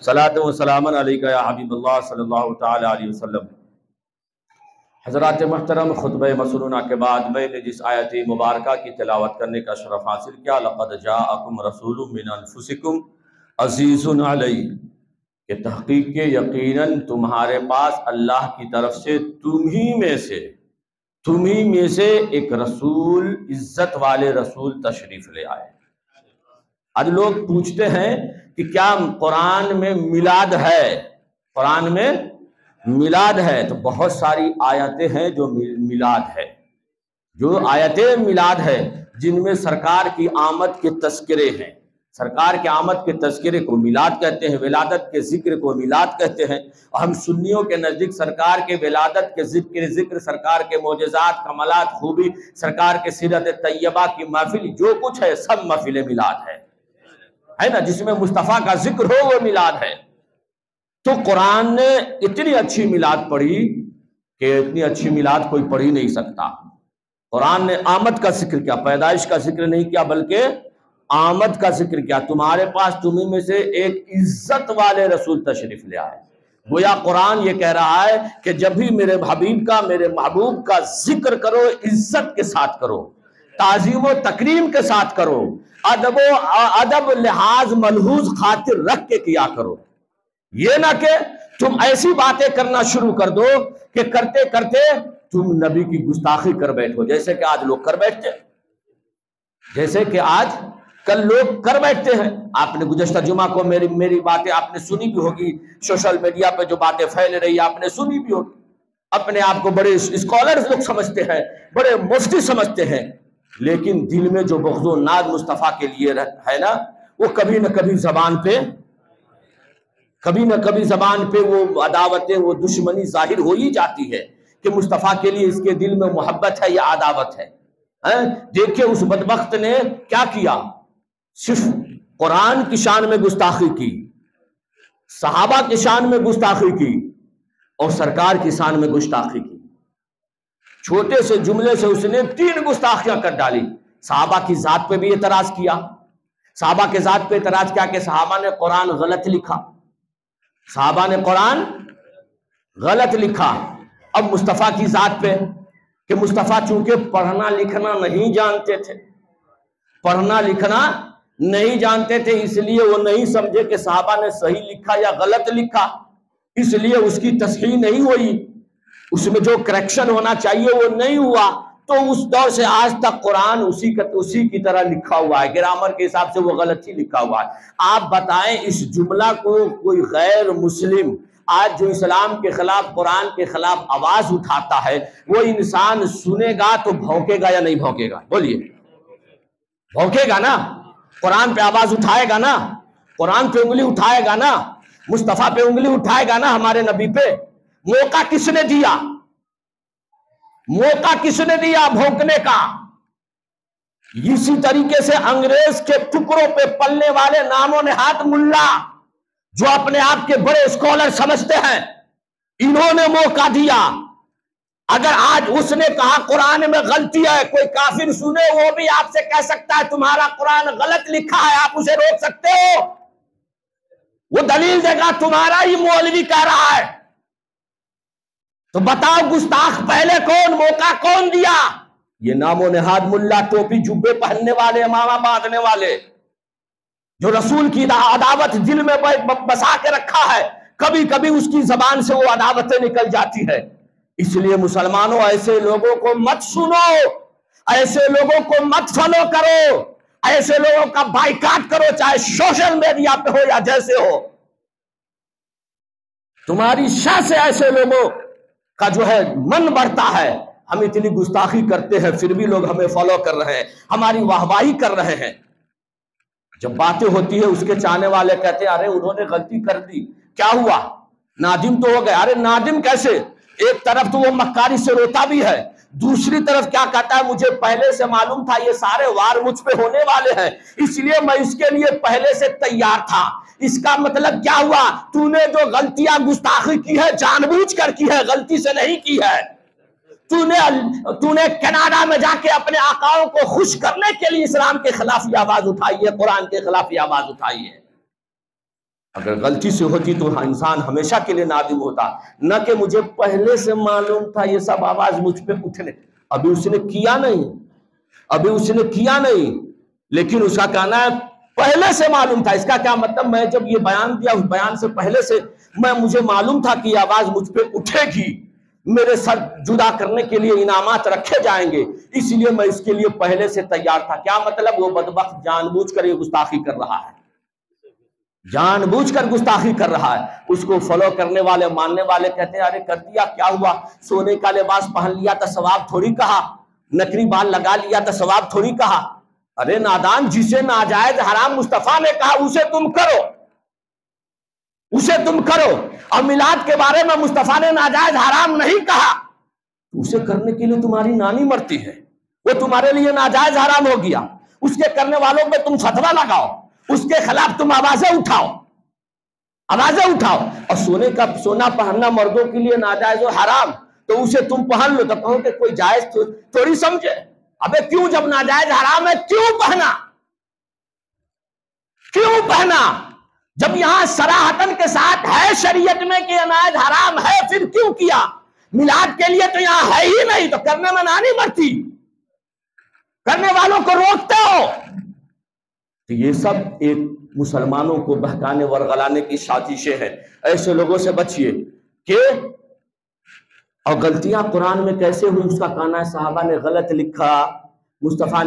صلاۃ و سلام علیکہ یا حبیب اللہ صلی اللہ تعالی علیہ وسلم۔ حضرات محترم، خطبہ مسنونہ کے بعد میں نے جس آیت مبارکہ کی تلاوت کرنے کا شرف حاصل کیا، لقد جاءکم رسول من انفسکم عزیز علیہ، کہ تحقیق کے یقیناً تمہارے پاس اللہ کی طرف سے تمہی میں سے ایک رسول، عزت والے رسول تشریف لے آئے۔ آج لوگ پوچھتے ہیں کہ کیا قرآن میں میلاد ہے؟ قرآن میں میلاد ہے تو بہت ساری آیتیں ہیں جو میلاد ہے، جو آیتیں میلاد ہے جن میں سرکار کی آمد کے تذکرے ہیں۔ سرکار کے آمد کے تذکرے کو میلاد کہتے ہیں، ولادت کے ذکر کو میلاد کہتے ہیں۔ اور ہم سنیوں کے نزدیک سرکار کے ولادت کے ذکر، سرکار کے معجزات، کمالات، خوبی، سرکار کے سیرت طیبہ کی محفل، جو کچھ ہے سب محفل میلاد ہے نا، جس میں مصطفیٰ کا ذکر ہو وہ میلاد ہے۔ تو قرآن نے اتنی اچھی میلاد پڑھی کہ اتنی اچھی میلاد کوئی پڑھ ہی نہیں سکتا۔ قرآن نے آمد کا ذکر کیا، پیدائش کا ذکر نہیں کیا بلکہ آمد کا ذکر کیا۔ تمہارے پاس تمہیں میں سے ایک عزت والے رسول تشریف لے آئے۔ گویا قرآن یہ کہہ رہا ہے کہ جب بھی میرے حبیب کا، میرے محبوب کا ذکر کرو، عزت کے ساتھ کرو، تعظیم و تکریم کے ساتھ کرو، ادب لحاظ ملحوظ خاطر رکھ کے کیا کرو۔ یہ نہ کہ تم ایسی باتیں کرنا شروع کر دو کہ کرتے کرتے تم نبی کی گستاخی کر بیٹھو، جیسے کہ آج لوگ کر بیٹھتے ہیں، جیسے کہ آج کل لوگ کر بیٹھتے ہیں۔ آپ نے گزشتہ جمعہ کو میری باتیں آپ نے سنی بھی ہوگی، سوشل میڈیا پہ جو باتیں پھیل رہی آپ نے سنی بھی ہوگی۔ اپنے آپ کو بڑے اسکالرز لوگ سمجھتے ہیں، بڑے مفتی سمجھتے ہیں، لیکن دل میں جو بغض و ناد مصطفیٰ کے لیے ہے نا، وہ کبھی نہ کبھی زبان پہ وہ عداوتیں، وہ دشمنی ظاہر ہو ہی جاتی ہے کہ مصطفیٰ کے لیے اس کے دل میں محبت ہے یا عداوت ہے۔ دیکھیں اس بدبخت نے کیا کیا، صرف قرآن کی شان میں گستاخی کی، صحابہ کی شان میں گستاخی کی، اور سرکار کی شان میں گستاخی کی۔ چھوٹے سے جملے سے اس نے 3 گستاخیاں کر ڈالی۔ صحابہ کی ذات پہ بھی اعتراض کیا، صحابہ کے ذات پہ اعتراض کیا کہ صحابہ نے قرآن غلط لکھا، صحابہ نے قرآن غلط لکھا۔ اب مصطفیٰ کی ذات پہ کہ مصطفیٰ چونکہ پڑھنا لکھنا نہیں جانتے تھے، پڑھنا لکھنا نہیں جانتے تھے، اس لیے وہ نہیں سمجھے کہ صحابہ نے صحیح لکھا یا غلط لکھا، اس لیے اس کی تصحیح نہیں ہوئی، اس میں جو کریکشن ہونا چاہیے وہ نہیں ہوا۔ تو اس دور سے آج تک قرآن اسی کی طرح لکھا ہوا ہے، گرامر کے حساب سے وہ غلط ہی لکھا ہوا ہے۔ آپ بتائیں اس جملہ کو کوئی غیر مسلم آج جو اسلام کے خلاف، قرآن کے خلاف آواز اٹھاتا ہے، وہ انسان سنے گا تو بھونکے گا یا نہیں بھونکے گا؟ بولیے، بھونکے گا نا؟ قرآن پہ آواز اٹھائے گا نا؟ قرآن پہ انگلی اٹھائے گا نا؟ مصطفیٰ پہ انگلی اٹھائے گا نا؟ ہمارے نبی پہ موقع کس نے دیا؟ موقع کس نے دیا بھونکنے کا؟ اسی طریقے سے انگریز کے ٹکڑوں پہ پلنے والے نام و نہاد ملا جو اپنے آپ کے بڑے اسکالر سمجھتے ہیں، انہوں نے موقع دیا۔ اگر آج اس نے کہا قرآن میں غلطی ہے، کوئی کافر سنے وہ بھی آپ سے کہہ سکتا ہے تمہارا قرآن غلط لکھا ہے، آپ اسے روک سکتے ہو؟ وہ دلیل دے گا تمہارا ہی مولوی کہہ رہا ہے۔ تو بتاؤ گستاخ پہلے کون، موقع کون دیا؟ یہ نام و نہاد ملا، ٹوپی جبے پہننے والے، امامہ باندھنے والے، جو رسول کی عداوت دل میں بسا کے رکھا ہے، کبھی کبھی اس کی زبان سے وہ عداوتیں نکل جاتی ہے۔ اس لیے مسلمانوں ایسے لوگوں کو مت سنو، ایسے لوگوں کو مت فالو کرو، ایسے لوگوں کا بائیکاٹ کرو، چاہے سوشل میڈیا پہ ہو یا جیسے ہو۔ تمہاری شاہ سے ایسے لوگوں کا جو ہے من بڑھتا ہے۔ ہم اتنی گستاخی کرتے ہیں پھر بھی لوگ ہمیں فالو کر رہے ہیں، ہماری واہواہی کر رہے ہیں۔ جب باتیں ہوتی ہے اس کے چاہنے والے کہتے ہیں ارے انہوں نے غلطی کر دی، کیا ہوا؟ نادم تو ہو گئے۔ ارے نادم کیسے؟ ایک طرف تو وہ مکاری سے روتا بھی ہے، دوسری طرف کیا کہتا ہے مجھے پہلے سے معلوم تھا یہ سارے وار مجھ پہ ہونے والے ہیں، اس لیے میں اس کے لیے پہلے سے تیار تھا۔ اس کا مطلب کیا ہوا؟ تو نے جو غلطیاں گستاخی کی ہے جان بوجھ کر کی ہے، غلطی سے نہیں کی ہے۔ تو نے کینیڈا میں جا کے اپنے آقاؤں کو خوش کرنے کے لیے اسلام کے خلاف یہ آواز اٹھائی ہے، قرآن کے خلاف یہ آواز اٹھائی ہے۔ اگر غلطی سے ہوتی تو انسان ہمیشہ کے لیے نادم ہوتا، نہ کہ مجھے پہلے سے معلوم تھا یہ سب آواز مجھ پہ اٹھنے. ابھی اس نے کیا نہیں، لیکن اس کا کہنا ہے پہلے سے معلوم تھا. اس کا کیا مطلب؟ میں جب یہ بیان دیا، اس بیان سے پہلے سے مجھے معلوم تھا کہ یہ آواز مجھ پہ اٹھے گی، میرے سر جدا کرنے کے لیے انعامات رکھے جائیں گے، اس لیے میں اس کے لیے پہلے سے تیار تھا. کیا مطلب؟ وہ بدبخت جان بوجھ کر یہ گستاخی کر رہا ہے، جان بوجھ کر گستاخی کر رہا ہے. اس کو فالو کرنے والے، ماننے والے کہتے ہیں ارے کر دیا کیا ہوا، سونے کا لباس پہن لیا تو ثواب تھوڑی کہا، نکری بال لگا لیا تو ثواب تھوڑی کہا. ارے نادان، جسے ناجائز حرام مصطفیٰ نے کہا اسے تم کرو، اور میلاد کے بارے میں مصطفیٰ نے ناجائز حرام نہیں کہا، اسے کرنے کے لیے تمہاری نانی مرتی ہے، وہ تمہارے لیے ناجائز حرام ہو گیا. اس کے کرنے والوں پہ تم فتویٰ لگاؤ، اس کے خلاف تم آوازیں اٹھاؤ. اور سونا پہننا مردوں کے لیے ناجائز و حرام، تو اسے تم پہن لو، تو کہو کہ کوئی جائز تھوڑی سمجھے. ابے کیوں؟ جب ناجائز حرام ہے کیوں پہنا؟ جب یہاں صراحتاً کے ساتھ ہے شریعت میں کہ یہ ناجائز حرام ہے، پھر کیوں کیا؟ میلاد کے لیے تو یہاں ہے ہی نہیں، تو کرنے میں نہ نہیں مرتی، کرنے والوں کو روکتے ہو. تو یہ سب ایک مسلمانوں کو بہکانے ورغلانے کی سازشیں ہیں. ایسے لوگوں سے بچیے. کہ اور غلطیاں قرآن میں کیسے ہوئی؟ اس کا کہنا ہے صحابہ نے غلط لکھا، مصطفیٰ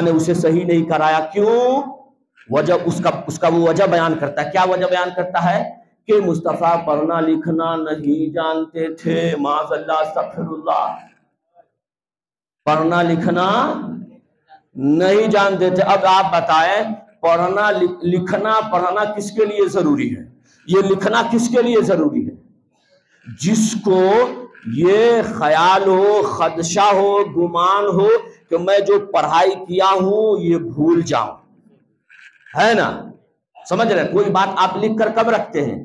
نے اسے صحیح نہیں کرایا. کیوں؟ وجہ اس کا وہ وجہ بیان کرتا ہے. کیا وجہ بیان کرتا ہے؟ کہ مصطفیٰ پڑھنا لکھنا نہیں جانتے تھے. معاذ اللہ، استغفر اللہ. پڑھنا لکھنا نہیں جانتے تھے. اب آپ بتائیں، پڑھنا پڑھنا کس کے لیے ضروری ہے؟ یہ لکھنا کس کے لیے ضروری ہے؟ جس کو یہ خیال ہو، خدشہ ہو، گمان ہو کہ میں جو پڑھائی کیا ہوں یہ بھول جاؤں، ہے نا؟ سمجھ رہے ہیں؟ کوئی بات آپ لکھ کر کب رکھتے ہیں؟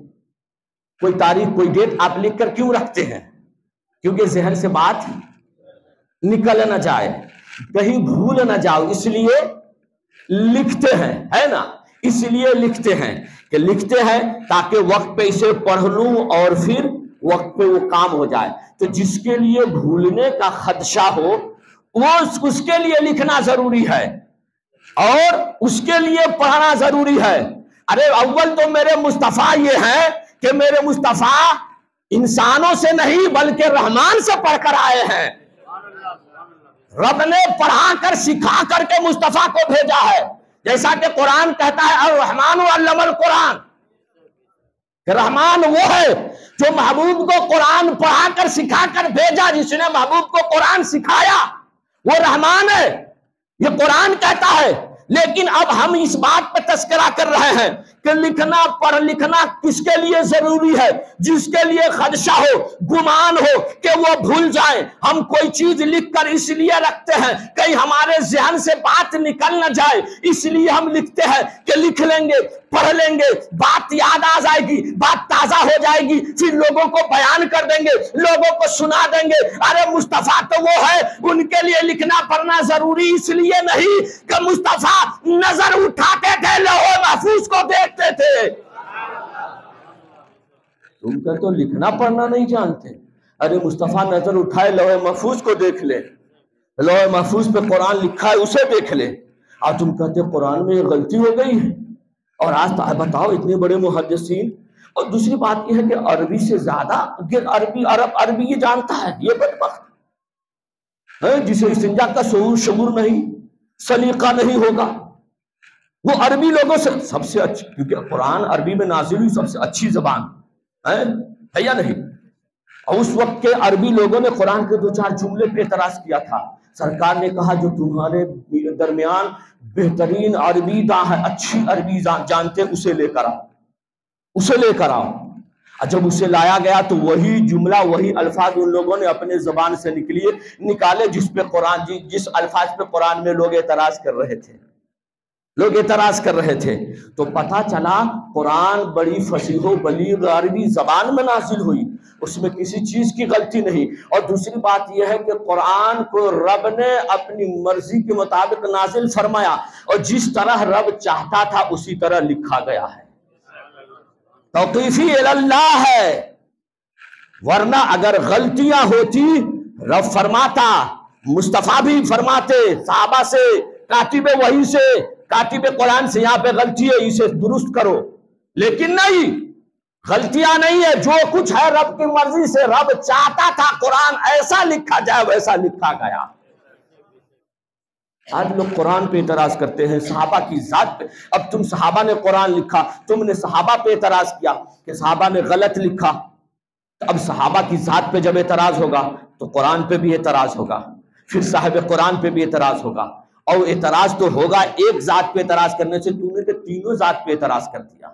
کوئی تاریخ، کوئی ڈیٹ آپ لکھ کر کیوں رکھتے ہیں؟ کیونکہ ذہن سے بات نکل نہ جائے، کہیں بھول نہ جاؤ، اس لیے لکھتے ہیں، ہے نا؟ اس لیے لکھتے ہیں تاکہ وقت پہ اسے پڑھ لوں اور پھر وقت پہ وہ کام ہو جائے. تو جس کے لیے بھولنے کا خدشہ ہو وہ اس کے لیے لکھنا ضروری ہے اور اس کے لیے پڑھنا ضروری ہے. ارے اول تو میرے مصطفیٰ یہ ہے کہ میرے مصطفیٰ انسانوں سے نہیں بلکہ رحمان سے پڑھ کر آئے ہیں. رب نے پڑھا کر سکھا کر کے مصطفیٰ کو بھیجا ہے. جیسا کہ قرآن کہتا ہے الرحمن علم القرآن، کہ رحمان وہ ہے جو محبوب کو قرآن پڑھا کر سکھا کر بھیجا. جس نے محبوب کو قرآن سکھایا وہ رحمان ہے، یہ قرآن کہتا ہے. لیکن اب ہم اس بات پہ تذکرہ کر رہے ہیں کہ لکھنا کس کے لیے ضروری ہے؟ جس کے لیے خدشہ ہو، گمان ہو کہ وہ بھول جائیں. ہم کوئی چیز لکھ کر اس لیے رکھتے ہیں کہیں ہمارے ذہن سے بات نکل نہ جائے، اس لیے ہم لکھتے ہیں کہ لکھ لیں گے، پڑھ لیں گے، بات یاد آ جائے گی، بات تازہ ہو جائے گی، پھر لوگوں کو بیان کر دیں گے، لوگوں کو سنا دیں گے. ارے مصطفیٰ تو وہ ہے، ان کے لیے لکھنا پڑھنا ضروری اس لیے نہیں کہ مصطفیٰ نظر اٹھاتے تھے لوح محفوظ کو دیکھتے تھے. تم کا تو لکھنا پڑھنا نہیں جانتے. ارے مصطفیٰ نظر اٹھائے لوح محفوظ کو دیکھ لے، لوح محفوظ پہ قرآن لکھا ہے اسے دیکھ لے. اور تم کہتے قرآن میں یہ غلطی ہو گئی ہے. اور آج بتاؤ اتنے بڑے محدثین. اور دوسری بات یہ ہے کہ عربی سے زیادہ عربی یہ جانتا ہے، یہ بدبخت جسے استنجا کا شعور نہیں، سلیقہ نہیں ہوگا، وہ عربی لوگوں سے سب سے اچھی، کیونکہ قرآن عربی میں نازل ہوئی، سب سے اچھی زبان ہے یا نہیں؟ اور اس وقت کے عربی لوگوں نے قرآن کے 2-4 جملے پہ اعتراض کیا تھا. سرکار نے کہا جو تمہارے درمیان بہترین عربی داں ہے، اچھی عربی جانتے، اسے لے کر آؤ. جب اسے لایا گیا تو وہی جملہ، وہی الفاظ ان لوگوں نے اپنے زبان سے نکالے جس الفاظ پہ قرآن میں لوگ اعتراض کر رہے تھے. تو پتہ چلا قرآن بڑی فصیح و بلیغ عربی زبان میں نازل ہوئی، اس میں کسی چیز کی غلطی نہیں. اور دوسری بات یہ ہے کہ قرآن کو رب نے اپنی مرضی کے مطابق نازل فرمایا، اور جس طرح رب چاہتا تھا اسی طرح لکھا گیا ہے. توقیفی اللہ ہے، ورنہ اگر غلطیاں ہوتی رب فرماتا، مصطفیٰ بھی فرماتے صحابہ سے، کاتب وحی سے، کاتب قرآن سے، یہاں پہ غلطی ہے اسے درست کرو، لیکن نہیں، غلطیاں نہیں ہے، جو کچھ ہے رب کی مرضی سے، رب چاہتا تھا قرآن ایسا لکھا جائے ویسا لکھا گیا۔ آج لوگ قرآن پہ اعتراض کرتے ہیں، صحابہ کی ذات پہ۔ اب تم صحابہ نے قرآن لکھا، تم نے صحابہ پہ اعتراض کیا کہ صحابہ نے غلط لکھا، اب صحابہ کی ذات پہ جب اعتراض ہوگا تو قرآن پہ بھی اعتراض ہوگا، پھر صاحب قرآن پہ بھی اعتراض ہوگا، اور اعتراض تو ہوگا ایک ذات پہ اعتراض کرنے سے، تم نے تو تینوں ذات پہ اعتراض کر دیا۔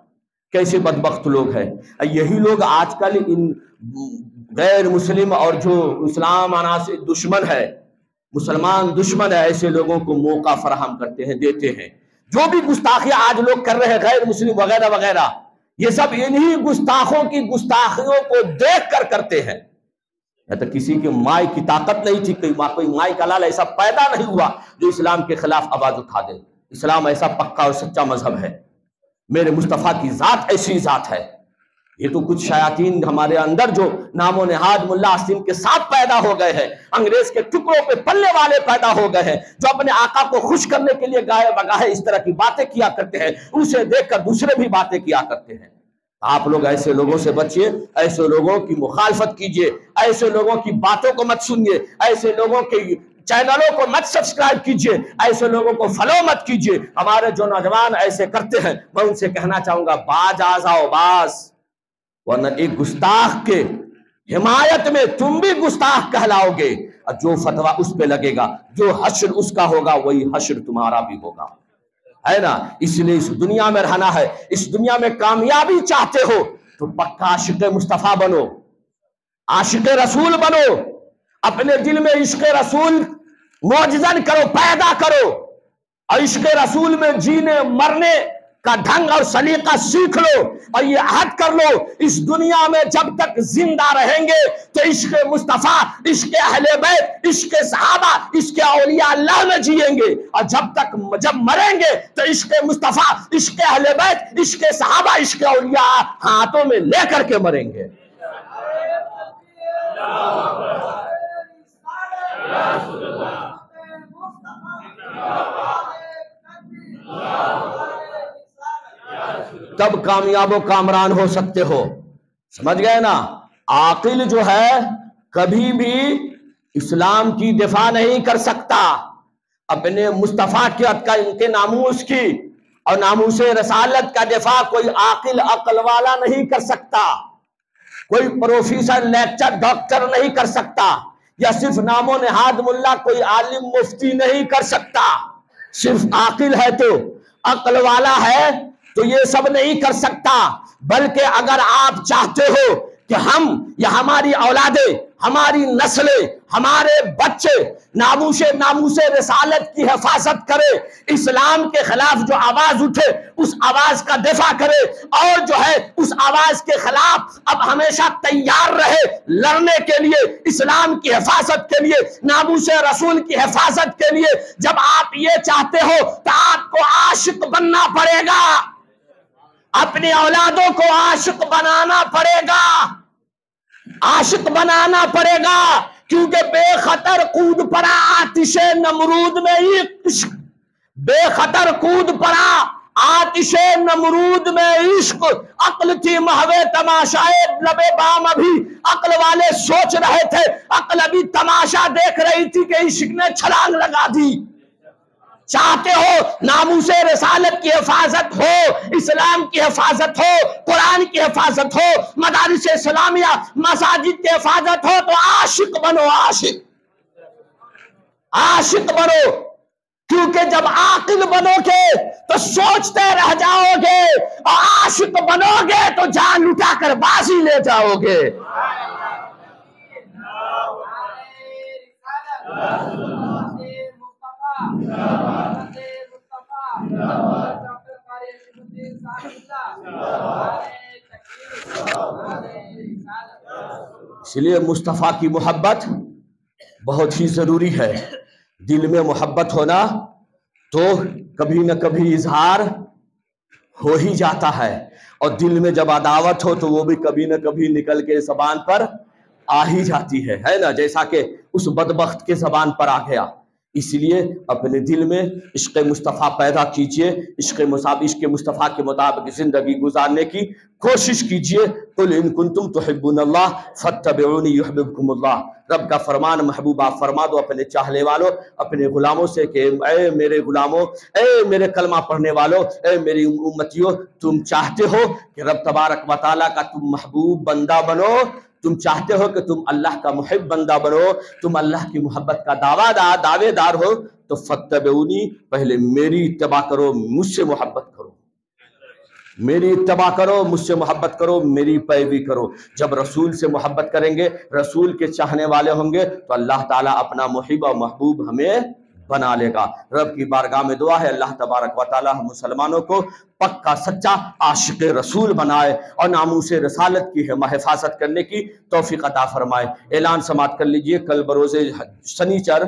کیسے بدبخت لوگ ہیں! یہی لوگ آج کل ان غیر مسلم اور جو اسلام آنا سے دشمن ہے، مسلمان دشمن ہے، ایسے لوگوں کو موقع فراہم کرتے ہیں، دیتے ہیں۔ جو بھی گستاخیاں آج لوگ کر رہے ہیں غیر مسلم وغیرہ وغیرہ، یہ سب انہی گستاخوں کی گستاخیوں کو دیکھ کر کرتے ہیں۔ تو کسی کی مائی کی طاقت نہیں تھی، کوئی مائی کا لال ایسا پیدا نہیں ہوا جو اسلام کے خلاف آواز اٹھا دے۔ اسلام ایسا پکا اور سچا مذہب ہے، میرے مصطفیٰ کی ذات ایسی ذات ہے۔ یہ تو کچھ شیاطین ہمارے اندر جو نام و نہاد ملا عاصم کے ساتھ پیدا ہو گئے ہیں، انگریز کے ٹکڑوں پہ پلنے والے پیدا ہو گئے ہیں، جو اپنے آقا کو خوش کرنے کے لیے گائے بگاہے اس طرح کی باتیں کیا کرتے ہیں، اسے دیکھ کر دوسرے بھی باتیں کیا کرتے ہیں۔ آپ لوگ ایسے لوگوں سے بچیے، ایسے لوگوں کی مخالفت کیجیے، ایسے لوگوں کی باتوں کو مت سنیے، ایسے لوگوں کے چینلوں کو مت سبسکرائب کیجیے، ایسے لوگوں کو فالو مت کیجیے۔ ہمارے جو نوجوان ایسے کرتے ہیں، میں ان سے کہنا چاہوں گا باز آ جاؤ، باز، ورنہ ایک گستاخ کے حمایت میں تم بھی گستاخ کہلاؤ گے، اور جو فتویٰ اس پہ لگے گا، جو حشر اس کا ہوگا وہی حشر تمہارا بھی ہوگا، ہے نا؟ اس لیے اس دنیا میں رہنا ہے، اس دنیا میں کامیابی چاہتے ہو تو پکا عاشق مصطفیٰ بنو، عاشق رسول بنو، اپنے دل میں عشق رسول معجزن کرو، پیدا کرو، اور عشق رسول میں جینے مرنے کا ڈھنگ اور سلیقہ سیکھ لو، اور یہ عہد کر لو اس دنیا میں جب تک زندہ رہیں گے تو عشق مصطفیٰ، عشق اہل بیت، عشق صحابہ، عشق اولیاء اللہ میں جئیں گے، اور جب مریں گے تو عشق مصطفیٰ، عشق اہل بیت، عشق صحابہ، عشق اولیاء ہاتھوں میں لے کر کے مریں گے۔ تب کامیاب و کامران ہو سکتے ہو، سمجھ گئے نا؟ عاقل جو ہے کبھی بھی اسلام کی دفاع نہیں کر سکتا، اپنے مصطفیٰ کے ناموس کی اور ناموس رسالت کا دفاع کوئی عاقل عقل والا نہیں کر سکتا، کوئی پروفیسر لیکچر ڈاکٹر نہیں کر سکتا، یا صرف نام و نہاد ملا کوئی عالم مفتی نہیں کر سکتا۔ صرف عاقل ہے تو عقل والا ہے تو یہ سب نہیں کر سکتا، بلکہ اگر آپ چاہتے ہو کہ ہم یا ہماری اولادیں، ہماری نسلیں، ہمارے بچے ناموس رسالت کی حفاظت کرے، اسلام کے خلاف جو آواز اٹھے اس آواز کا دفاع کرے، اور جو ہے اس آواز کے خلاف اب ہمیشہ تیار رہے لڑنے کے لیے، اسلام کی حفاظت کے لیے، ناموس رسول کی حفاظت کے لیے، جب آپ یہ چاہتے ہو تو آپ کو عاشق بننا پڑے گا، اپنی اولادوں کو عاشق بنانا پڑے گا، عاشق بنانا پڑے گا، کیونکہ بے خطر کود پڑا آتش نمرود میں عشق، بے خطر کود پڑا آتش نمرود میں عشق، عقل تھی محو تماشائے لبے بام، ابھی عقل والے سوچ رہے تھے، عقل ابھی تماشا دیکھ رہی تھی کہ عشق نے چھلانگ لگا دی۔ چاہتے ہو ناموس رسالت کی حفاظت ہو، اسلام کی حفاظت ہو، قرآن کی حفاظت ہو، مدارس اسلامیہ مساجد کی حفاظت ہو، تو عاشق بنو، عاشق بنو، کیونکہ جب عاقل بنو گے تو سوچتے رہ جاؤ گے، اور عاشق بنو گے تو جان لٹا کر بازی لے جاؤ گے۔ اس لیے مصطفیٰ کی محبت بہت ہی ضروری ہے، دل میں محبت ہونا تو کبھی نہ کبھی اظہار ہو ہی جاتا ہے، اور دل میں جب عداوت ہو تو وہ بھی کبھی نہ کبھی نکل کے زبان پر آ ہی جاتی ہے نا، جیسا کہ اس بدبخت کے زبان پر آ گیا۔ اس لیے اپنے دل میں عشق مصطفیٰ پیدا کیجئے، عشق مصطفیٰ کے مطابق زندگی گزارنے کی کوشش کیجئے۔ قل ان کنتم تحبون اللہ فاتبعونی یحببکم اللہ، رب کا فرمان محبوب آپ فرما دو اپنے چاہنے والوں، اپنے غلاموں سے کہ اے میرے غلاموں، اے میرے کلمہ پڑھنے والوں، اے میری امتیوں، تم چاہتے ہو کہ رب تبارک و تعالیٰ کا تم محبوب بندہ بنو، تم چاہتے ہو کہ تم اللہ کا محب بندہ بنو، تم اللہ کی محبت کا دعوے دار ہو، تو فتبعونی، پہلے میری اتباع کرو، مجھ سے محبت کرو، میری اتباع کرو، مجھ سے محبت کرو، میری پیروی کرو۔ جب رسول سے محبت کریں گے، رسول کے چاہنے والے ہوں گے، تو اللہ تعالیٰ اپنا محب و محبوب ہمیں بنا لے گا۔ رب کی بارگاہ میں دعا ہے اللہ تبارک و تعالیٰ ہم مسلمانوں کو پکا سچا عاشق رسول بنائے اور ناموس رسالت کی حفاظت کرنے کی توفیق عطا فرمائے۔ اعلان سماعت کر لیجئے، کل بروز شنیچر